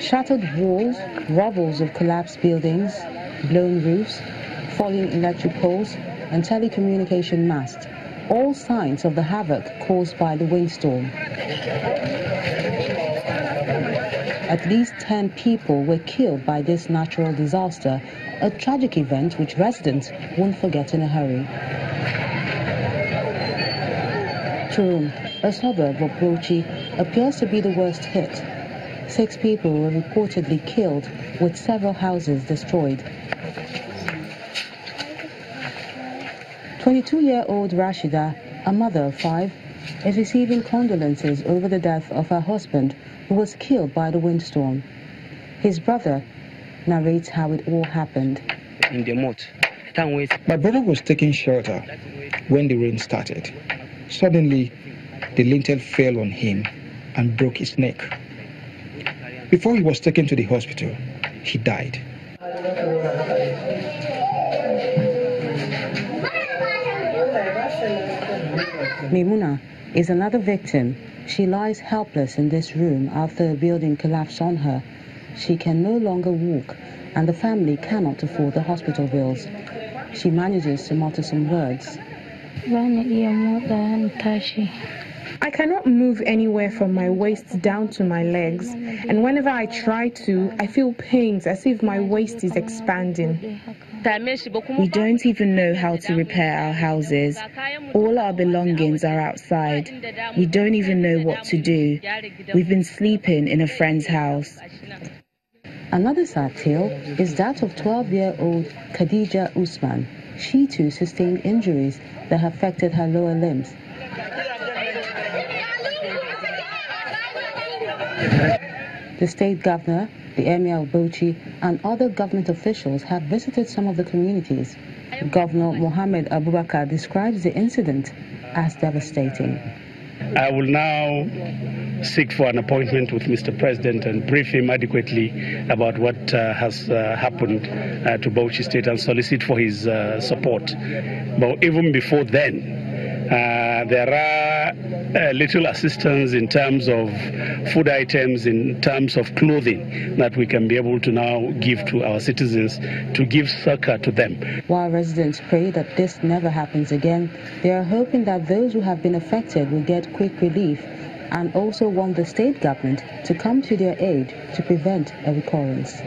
Shattered walls, rubbles of collapsed buildings, blown roofs, falling electric poles, and telecommunication masts, all signs of the havoc caused by the windstorm. At least 10 people were killed by this natural disaster, a tragic event which residents won't forget in a hurry. Turum, a suburb of Bauchi, appears to be the worst hit. 6 people were reportedly killed, with several houses destroyed. 22-year-old Rashida, a mother of 5, is receiving condolences over the death of her husband, who was killed by the windstorm. His brother narrates how it all happened. My brother was taking shelter when the rain started. Suddenly, the lintel fell on him and broke his neck. Before he was taken to the hospital, he died. Mimuna is another victim. She lies helpless in this room after a building collapsed on her. She can no longer walk, and the family cannot afford the hospital bills. She manages to mutter some words. I cannot move anywhere from my waist down to my legs, and whenever I try to, I feel pains as if my waist is expanding. We don't even know how to repair our houses. All our belongings are outside. We don't even know what to do. We've been sleeping in a friend's house. Another sad tale is that of 12-year-old Khadija Usman. She too sustained injuries that affected her lower limbs. The state governor, the emir of Bauchi, and other government officials have visited some of the communities. Governor Mohammed Abubakar describes the incident as devastating. I will now seek for an appointment with Mr. President and brief him adequately about what has happened to Bauchi State and solicit for his support. But even before then, there are little assistance in terms of food items, in terms of clothing that we can be able to now give to our citizens to give succor to them. While residents pray that this never happens again, they are hoping that those who have been affected will get quick relief, and also want the state government to come to their aid to prevent a recurrence.